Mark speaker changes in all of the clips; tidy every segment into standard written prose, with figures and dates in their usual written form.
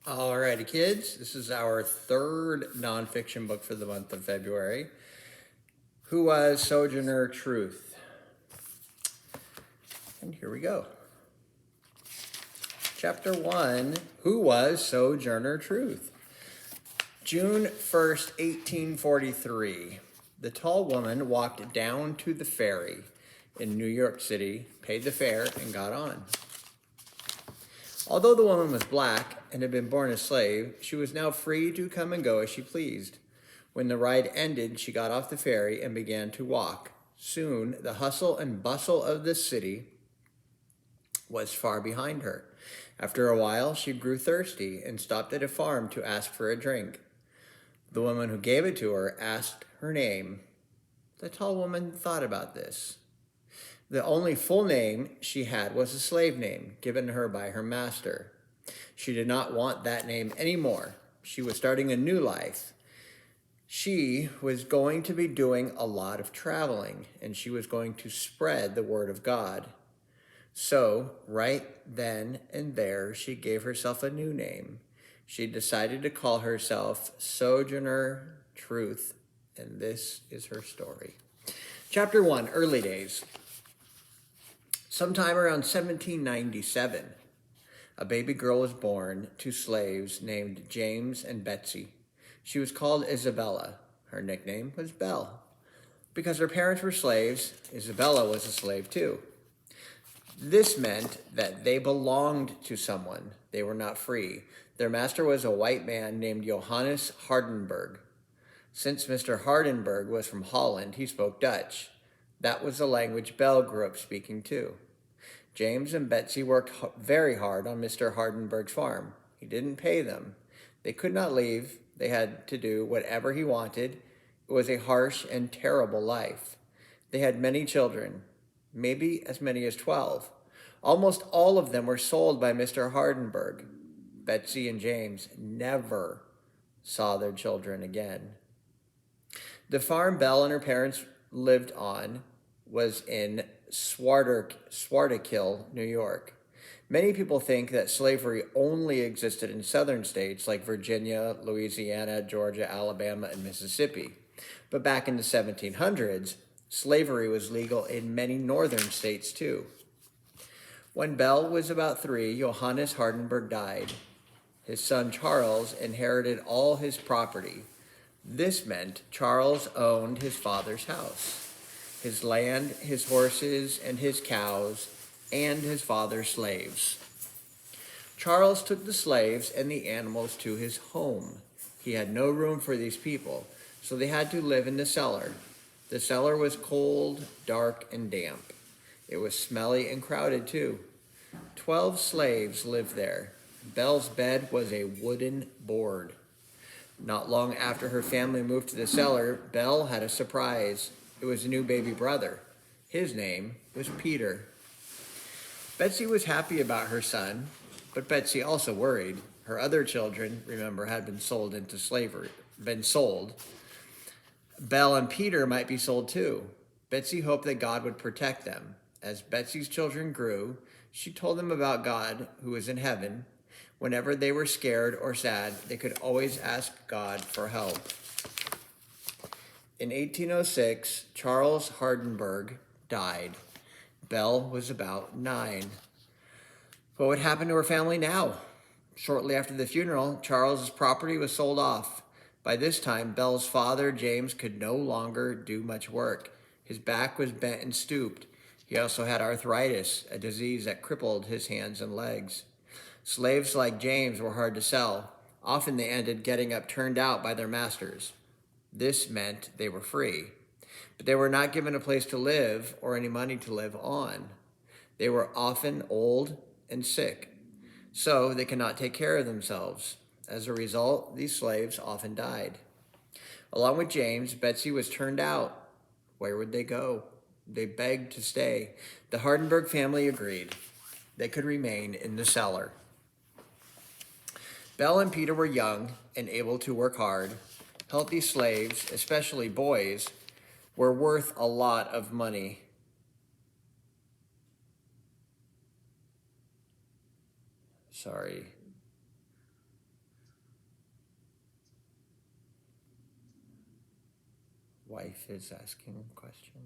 Speaker 1: Alrighty, kids, this is our third nonfiction book for the month of February. Who was Sojourner Truth? And here we go. Chapter 1, Who was Sojourner Truth? June 1st, 1843. The tall woman walked down to the ferry in New York City, paid the fare, and got on. Although the woman was black and had been born a slave, she was now free to come and go as she pleased. When the ride ended, she got off the ferry and began to walk. Soon, the hustle and bustle of the city was far behind her. After a while, she grew thirsty and stopped at a farm to ask for a drink. The woman who gave it to her asked her name. The tall woman thought about this. The only full name she had was a slave name given her by her master. She did not want that name anymore. She was starting a new life. She was going to be doing a lot of traveling, and she was going to spread the word of God. So, right then and there, she gave herself a new name. She decided to call herself Sojourner Truth, and this is her story. Chapter 1, Early Days. Sometime around 1797, a baby girl was born to slaves named James and Betsy. She was called Isabella. Her nickname was Belle. Because her parents were slaves, Isabella was a slave too. This meant that they belonged to someone. They were not free. Their master was a white man named Johannes Hardenberg. Since Mr. Hardenberg was from Holland, he spoke Dutch. That was the language Belle grew up speaking too. James and Betsy worked very hard on Mr. Hardenberg's farm. He didn't pay them. They could not leave. They had to do whatever he wanted. It was a harsh and terrible life. They had many children, maybe as many as 12. Almost all of them were sold by Mr. Hardenberg. Betsy and James never saw their children again. The farm Belle and her parents lived on was in Swartakill, New York. Many people think that slavery only existed in southern states like Virginia, Louisiana, Georgia, Alabama, and Mississippi. But back in the 1700s, slavery was legal in many northern states too. When Belle was about 3, Johannes Hardenberg died. His son Charles inherited all his property. This meant Charles owned his father's house, his land, his horses, and his cows, and his father's slaves. Charles took the slaves and the animals to his home. He had no room for these people, so they had to live in the cellar. The cellar was cold, dark, and damp. It was smelly and crowded too. 12 slaves lived there. Belle's bed was a wooden board. Not long after her family moved to the cellar, Belle had a surprise. It was a new baby brother. His name was Peter. Betsy was happy about her son, but Betsy also worried. Her other children, remember, had been sold into slavery, Belle and Peter might be sold too. Betsy hoped that God would protect them. As Betsy's children grew, she told them about God who was in heaven. Whenever they were scared or sad, they could always ask God for help. In 1806, Charles Hardenberg died. Belle was about 9. What would happen to her family now? Shortly after the funeral, Charles's property was sold off. By this time, Belle's father, James, could no longer do much work. His back was bent and stooped. He also had arthritis, a disease that crippled his hands and legs. Slaves like James were hard to sell. Often they ended getting turned out by their masters. This meant they were free, but they were not given a place to live or any money to live on. They were often old and sick, so they could not take care of themselves. As a result, these slaves often died. Along with James, Betsy was turned out. Where would they go? They begged to stay. The Hardenberg family agreed. They could remain in the cellar. Belle and Peter were young and able to work hard. Healthy slaves, especially boys, were worth a lot of money. Sorry. wife is asking a question.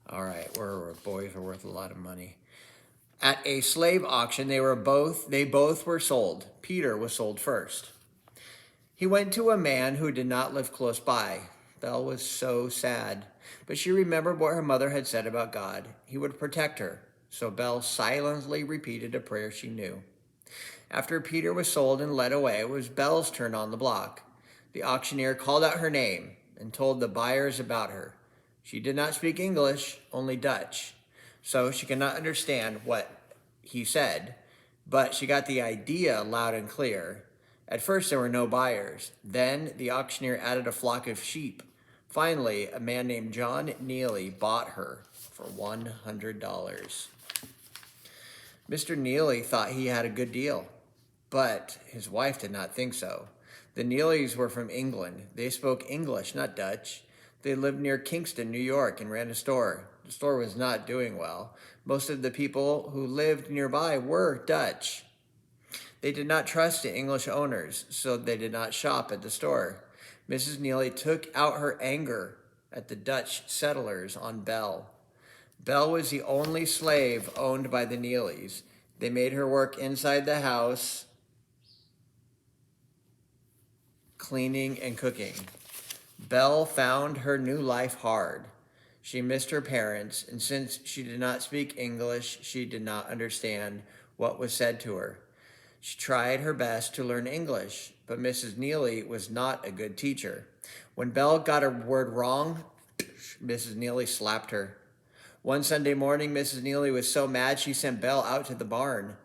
Speaker 1: All right, where boys are worth a lot of money. At a slave auction, they both were sold. Peter was sold first. He went to a man who did not live close by. Belle was so sad, but she remembered what her mother had said about God. He would protect her. So Belle silently repeated a prayer she knew. After Peter was sold and led away, it was Belle's turn on the block. The auctioneer called out her name and told the buyers about her. She did not speak English, only Dutch, so she could not understand what he said, but she got the idea loud and clear. At first, there were no buyers. Then the auctioneer added a flock of sheep. Finally, a man named John Neely bought her for $100. Mr. Neely thought he had a good deal, but his wife did not think so. The Neelys were from England. They spoke English, not Dutch. They lived near Kingston, New York, and ran a store. The store was not doing well. Most of the people who lived nearby were Dutch. They did not trust the English owners, so they did not shop at the store. Mrs. Neely took out her anger at the Dutch settlers on Belle. Belle was the only slave owned by the Neelys. They made her work inside the house, cleaning and cooking. Belle found her new life hard. She missed her parents, and since she did not speak English, she did not understand what was said to her. She tried her best to learn English, but Mrs. Neely was not a good teacher. When Belle got a word wrong, Mrs. Neely slapped her. One Sunday morning, Mrs. Neely was so mad she sent Belle out to the barn.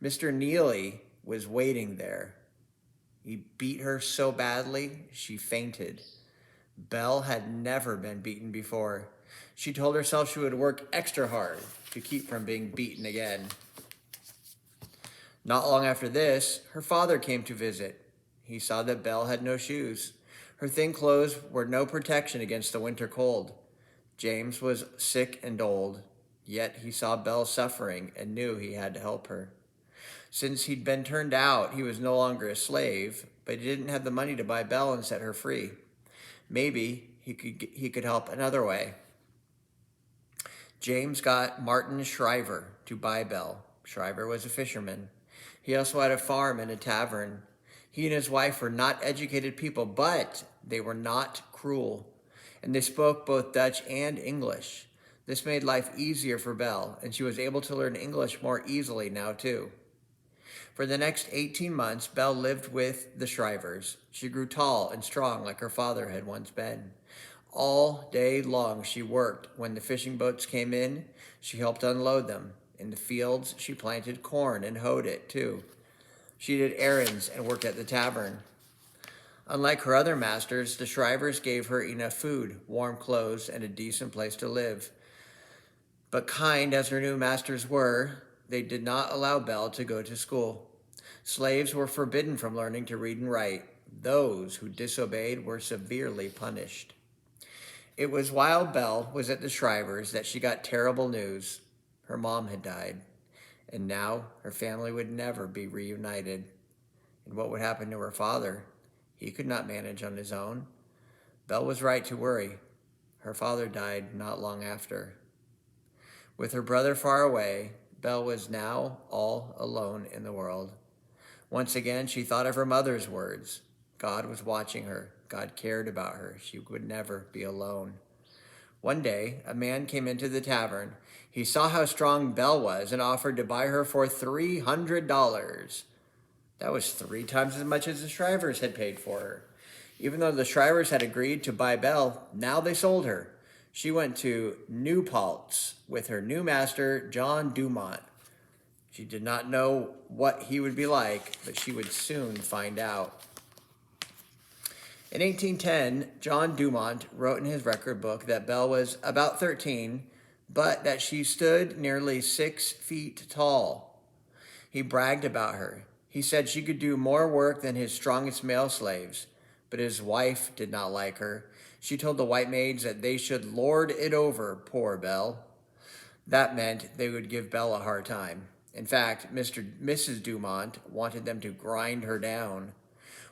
Speaker 1: Mr. Neely was waiting there. He beat her so badly, she fainted. Belle had never been beaten before. She told herself she would work extra hard to keep from being beaten again. Not long after this, her father came to visit. He saw that Belle had no shoes. Her thin clothes were no protection against the winter cold. James was sick and old, yet he saw Belle suffering and knew he had to help her. Since he'd been turned out, he was no longer a slave, but he didn't have the money to buy Belle and set her free. Maybe he could help another way. James got Martin Shriver to buy Belle. Shriver was a fisherman. He also had a farm and a tavern. He and his wife were not educated people, but they were not cruel, and they spoke both Dutch and English. This made life easier for Belle, and she was able to learn English more easily now too. For the next 18 months, Belle lived with the Shrivers. She grew tall and strong like her father had once been. All day long she worked. When the fishing boats came in, she helped unload them. In the fields, she planted corn and hoed it too. She did errands and worked at the tavern. Unlike her other masters, the Shrivers gave her enough food, warm clothes, and a decent place to live. But kind as her new masters were, they did not allow Belle to go to school. Slaves were forbidden from learning to read and write. Those who disobeyed were severely punished. It was while Belle was at the Shrivers that she got terrible news. Her mom had died, and now her family would never be reunited. And what would happen to her father? He could not manage on his own. Belle was right to worry. Her father died not long after. With her brother far away, Belle was now all alone in the world. Once again, she thought of her mother's words. God was watching her. God cared about her. She would never be alone. One day, a man came into the tavern. He saw how strong Belle was and offered to buy her for $300. That was 3 times as much as the Shrivers had paid for her. Even though the Shrivers had agreed to buy Belle, now they sold her. She went to New Paltz with her new master, John Dumont. She did not know what he would be like, but she would soon find out. In 1810, John Dumont wrote in his record book that Belle was about 13, but that she stood nearly 6 feet tall. He bragged about her. He said she could do more work than his strongest male slaves, but his wife did not like her. She told the white maids that they should lord it over poor Belle. That meant they would give Belle a hard time. In fact, Mrs. Dumont wanted them to grind her down.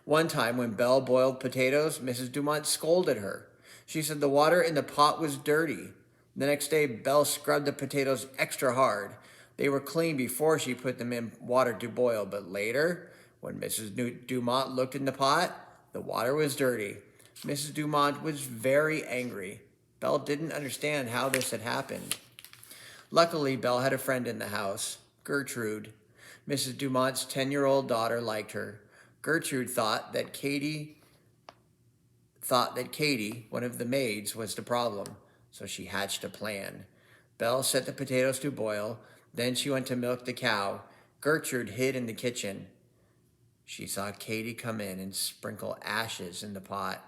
Speaker 1: One time when Belle boiled potatoes, Mrs. Dumont scolded her. She said the water in the pot was dirty. The next day, Belle scrubbed the potatoes extra hard. They were clean before she put them in water to boil, but later, when Mrs. Dumont looked in the pot, the water was dirty. Mrs. Dumont was very angry. Belle didn't understand how this had happened. Luckily, Belle had a friend in the house, Gertrude. Mrs. Dumont's 10-year-old daughter liked her. Gertrude thought that Katie, one of the maids, was the problem, so she hatched a plan. Belle set the potatoes to boil, then she went to milk the cow. Gertrude hid in the kitchen. She saw Katie come in and sprinkle ashes in the pot.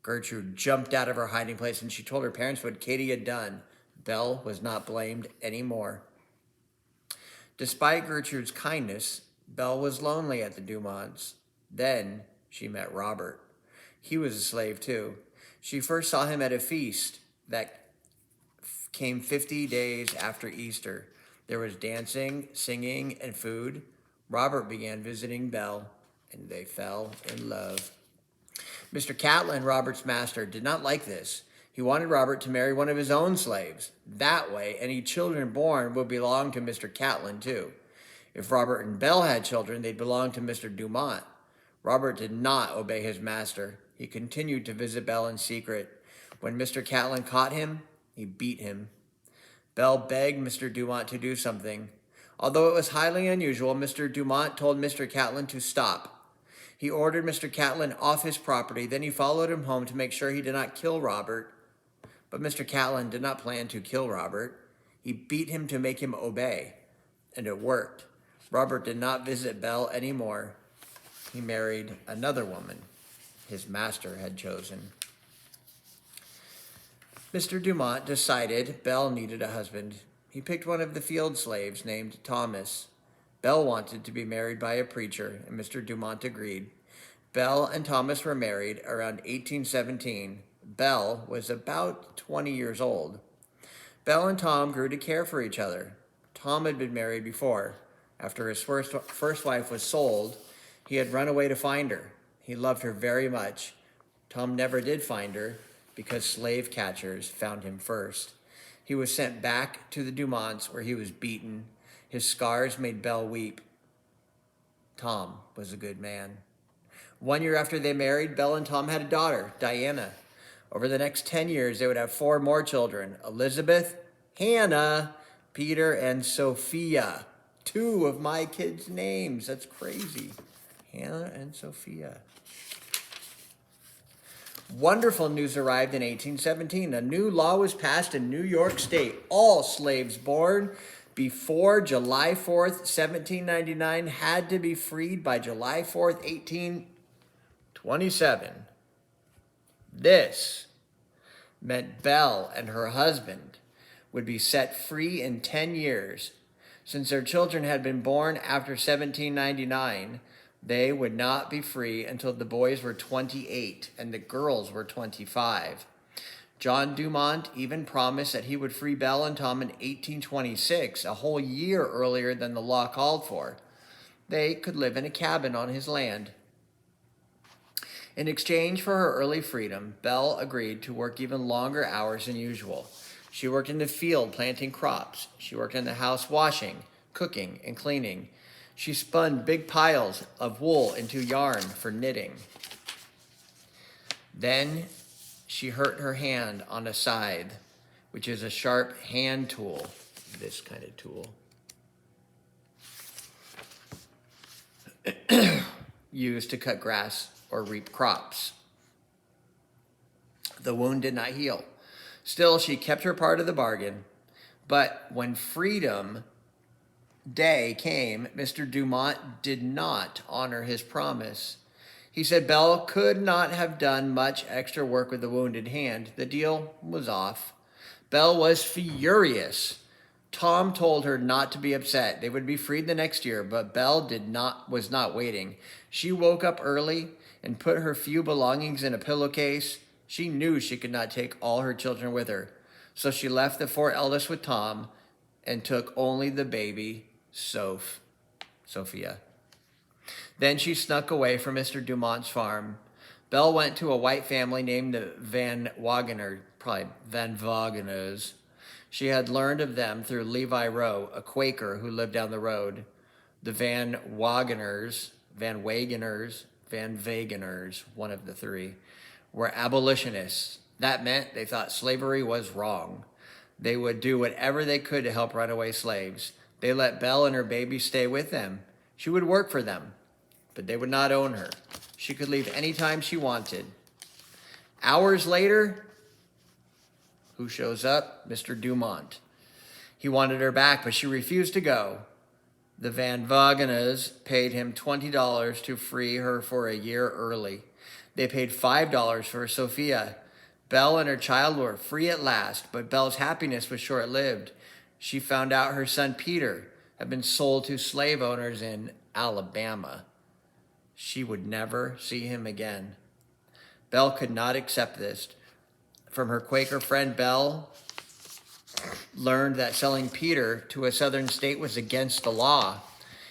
Speaker 1: Gertrude jumped out of her hiding place and she told her parents what Katie had done. Belle was not blamed anymore. Despite Gertrude's kindness, Belle was lonely at the Dumonts. Then she met Robert. He was a slave too. She first saw him at a feast that came 50 days after Easter. There was dancing, singing, and food. Robert began visiting Belle, and they fell in love. Mr. Catlin, Robert's master, did not like this. He wanted Robert to marry one of his own slaves. That way, any children born would belong to Mr. Catlin, too. If Robert and Belle had children, they'd belong to Mr. Dumont. Robert did not obey his master. He continued to visit Belle in secret. When Mr. Catlin caught him, he beat him. Belle begged Mr. Dumont to do something. Although it was highly unusual, Mr. Dumont told Mr. Catlin to stop. He ordered Mr. Catlin off his property. Then he followed him home to make sure he did not kill Robert. But Mr. Catlin did not plan to kill Robert. He beat him to make him obey, and it worked. Robert did not visit Belle anymore. He married another woman his master had chosen. Mr. Dumont decided Belle needed a husband. He picked one of the field slaves named Thomas. Belle wanted to be married by a preacher, and Mr. Dumont agreed. Belle and Thomas were married around 1817. Belle was about 20 years old. Belle and Tom grew to care for each other. Tom had been married before. After his first wife was sold, he had run away to find her. He loved her very much. Tom never did find her because slave catchers found him first. He was sent back to the Dumonts where he was beaten. His scars made Belle weep. Tom was a good man. 1 year after they married, Belle and Tom had a daughter, Diana. Over the next 10 years, they would have 4 more children, Elizabeth, Hannah, Peter, and Sophia. 2 of my kids' names. That's crazy. Hannah and Sophia. Wonderful news arrived in 1817. A new law was passed in New York State. All slaves born before July 4th, 1799 had to be freed by July 4th, 1827. This meant Belle and her husband would be set free in 10 years. Since their children had been born after 1799, they would not be free until the boys were 28 and the girls were 25. John Dumont even promised that he would free Belle and Tom in 1826, a whole year earlier than the law called for. They could live in a cabin on his land. In exchange for her early freedom, Belle agreed to work even longer hours than usual. She worked in the field planting crops. She worked in the house washing, cooking, and cleaning. She spun big piles of wool into yarn for knitting. Then she hurt her hand on a scythe, which is a sharp hand tool, this kind of tool, used to cut grass or reap crops. The wound did not heal. Still, she kept her part of the bargain. But when Freedom Day came, Mr. Dumont did not honor his promise. He said Belle could not have done much extra work with the wounded hand. The deal was off. Belle was furious. Tom told her not to be upset. They would be freed the next year, but Belle was not waiting. She woke up early and put her few belongings in a pillowcase. She knew she could not take all her children with her. So she left the 4 eldest with Tom and took only the baby, Sophia. Then she snuck away from Mr. Dumont's farm. Belle went to a white family named the Van Wagener, probably Van Wageners. She had learned of them through Levi Rowe, a Quaker who lived down the road. The Van Wageners, one of the three, were abolitionists. That meant they thought slavery was wrong. They would do whatever they could to help runaway slaves. They let Belle and her baby stay with them. She would work for them, but they would not own her. She could leave anytime she wanted. Hours later, who shows up? Mr. Dumont. He wanted her back, but she refused to go. The Van Wageners paid him $20 to free her for a year early. They paid $5 for Sophia. Belle and her child were free at last, but Belle's happiness was short-lived. She found out her son Peter had been sold to slave owners in Alabama. She would never see him again. Belle could not accept this. From her Quaker friend, Belle learned that selling Peter to a southern state was against the law.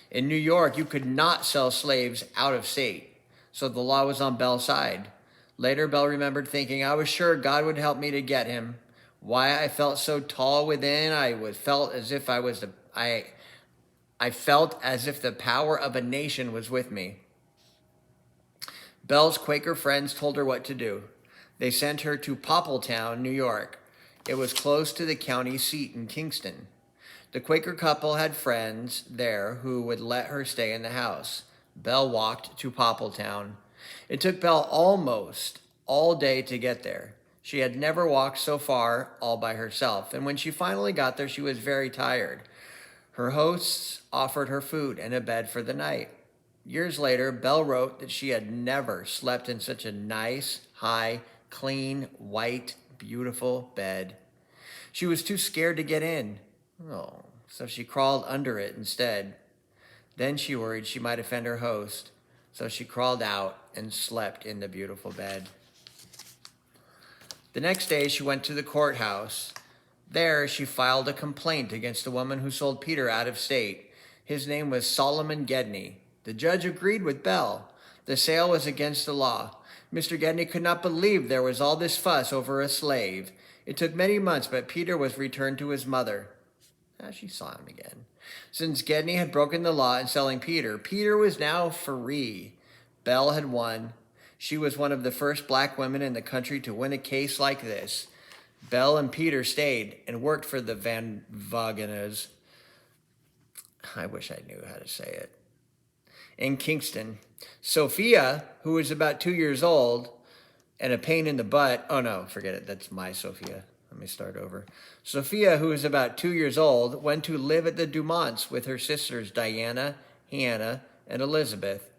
Speaker 1: In New York, you could not sell slaves out of state, so the law was on Belle's side. Later, Belle remembered thinking, I was sure God would help me to get him. Why I felt so tall within, I felt as if the power of a nation was with me. Belle's Quaker friends told her what to do. They sent her to Poppletown, New York. It was close to the county seat in Kingston. The Quaker couple had friends there who would let her stay in the house. Belle walked to Poppletown. It took Belle almost all day to get there. She had never walked so far all by herself, and when she finally got there, she was very tired. Her hosts offered her food and a bed for the night. Years later, Belle wrote that she had never slept in such a nice, high, clean, white, beautiful bed. She was too scared to get in. So she crawled under it instead. Then she worried she might offend her host, so she crawled out and slept in the beautiful bed. The next day, she went to the courthouse. There, she filed a complaint against the woman who sold Peter out of state. His name was Solomon Gedney. The judge agreed with Belle. The sale was against the law. Mr. Gedney could not believe there was all this fuss over a slave. It took many months, but Peter was returned to his mother. She saw him again. Since Gedney had broken the law in selling Peter, Peter was now free. Belle had won. She was one of the first black women in the country to win a case like this. Belle and Peter stayed and worked for the Van Wageners. I wish I knew how to say it. In Kingston. Sophia, who was about 2 years old and a pain in the butt. Oh, no, forget it. That's my Sophia. Let me start over. Sophia, who was about 2 years old, went to live at the Dumonts with her sisters Diana, Hannah, and Elizabeth.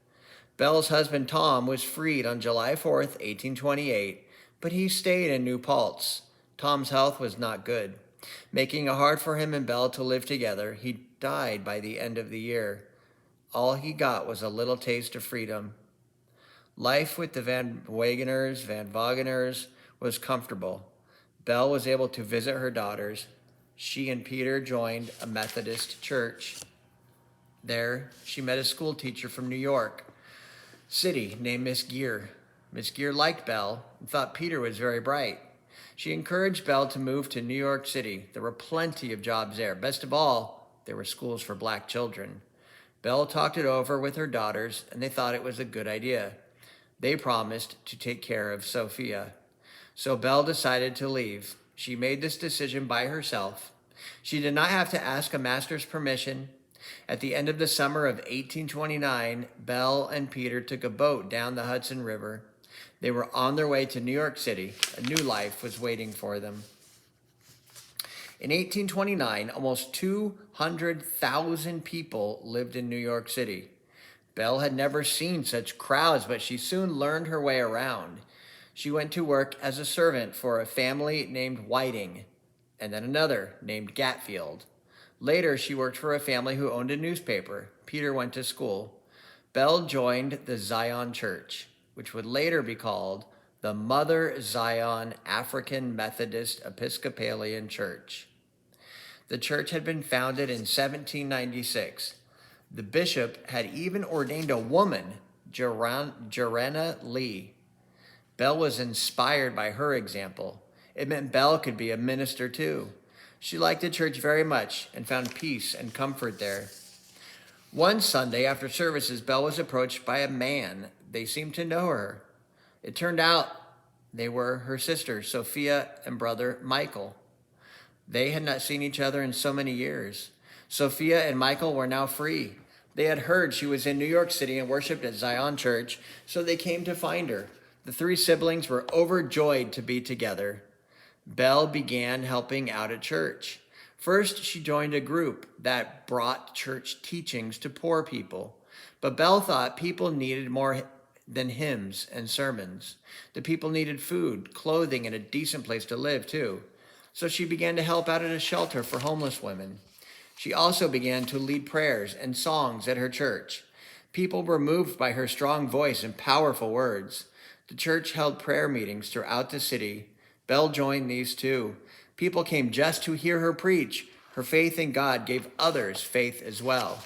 Speaker 1: Belle's husband Tom was freed on July 4th, 1828, but he stayed in New Paltz. Tom's health was not good, making it hard for him and Belle to live together. He died by the end of the year. All he got was a little taste of freedom. Life with the Van Wageners, was comfortable. Belle was able to visit her daughters. She and Peter joined a Methodist church. There, she met a school teacher from New York City named Miss Gear. Miss Gear liked Belle and thought Peter was very bright. She encouraged Belle to move to New York City. There were plenty of jobs there. Best of all, there were schools for black children. Belle talked it over with her daughters, and they thought it was a good idea. They promised to take care of Sophia. So Belle decided to leave. She made this decision by herself. She did not have to ask a master's permission. At the end of the summer of 1829, Belle and Peter took a boat down the Hudson River. They were on their way to New York City. A new life was waiting for them. In 1829, almost 200,000 people lived in New York City. Belle had never seen such crowds, but she soon learned her way around. She went to work as a servant for a family named Whiting, and then another named Gatfield. Later, she worked for a family who owned a newspaper. Peter went to school. Belle joined the Zion Church, which would later be called the Mother Zion African Methodist Episcopalian Church. The church had been founded in 1796. The bishop had even ordained a woman, Joanna Lee. Belle was inspired by her example. It meant Belle could be a minister too. She liked the church very much and found peace and comfort there. One Sunday after services, Belle was approached by a man. They seemed to know her. It turned out they were her sisters, Sophia and brother Michael. They had not seen each other in so many years. Sophia and Michael were now free. They had heard she was in New York City and worshiped at Zion Church, so they came to find her. The three siblings were overjoyed to be together. Belle began helping out at church. First, she joined a group that brought church teachings to poor people. But Belle thought people needed more than hymns and sermons. The people needed food, clothing, and a decent place to live, too. So she began to help out at a shelter for homeless women. She also began to lead prayers and songs at her church. People were moved by her strong voice and powerful words. The church held prayer meetings throughout the city. Belle joined these too. People came just to hear her preach. Her faith in God gave others faith as well.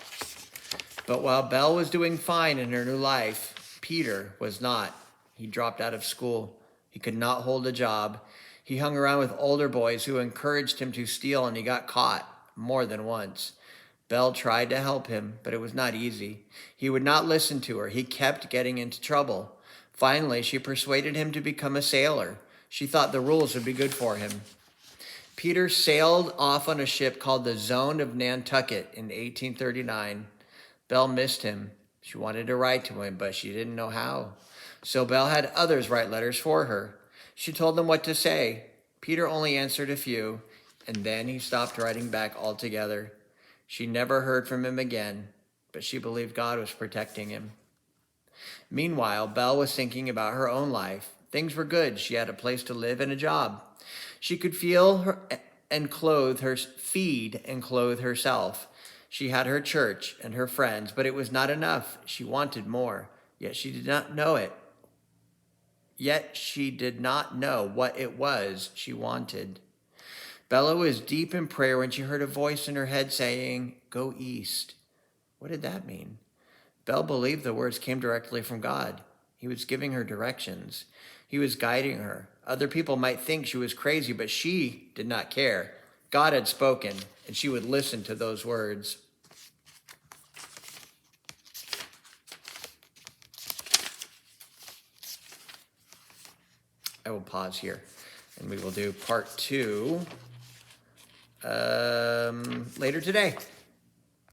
Speaker 1: But while Belle was doing fine in her new life, Peter was not. He dropped out of school. He could not hold a job. He hung around with older boys who encouraged him to steal, and he got caught more than once. Belle tried to help him, but it was not easy. He would not listen to her. He kept getting into trouble. Finally, she persuaded him to become a sailor. She thought the rules would be good for him. Peter sailed off on a ship called the Zone of Nantucket in 1839. Belle missed him. She wanted to write to him, but she didn't know how. So Belle had others write letters for her. She told them what to say. Peter only answered a few, and then he stopped writing back altogether. She never heard from him again, but she believed God was protecting him. Meanwhile, Belle was thinking about her own life. Things were good. She had a place to live and a job. She could feed and clothe herself. She had her church and her friends, but it was not enough. She wanted more, yet she did not know it. Yet she did not know what it was she wanted. Bella was deep in prayer when she heard a voice in her head saying, "Go east." What did that mean? Belle believed the words came directly from God. He was giving her directions. He was guiding her. Other people might think she was crazy, but she did not care. God had spoken, and she would listen to those words. I will pause here, and we will do part 2 later today.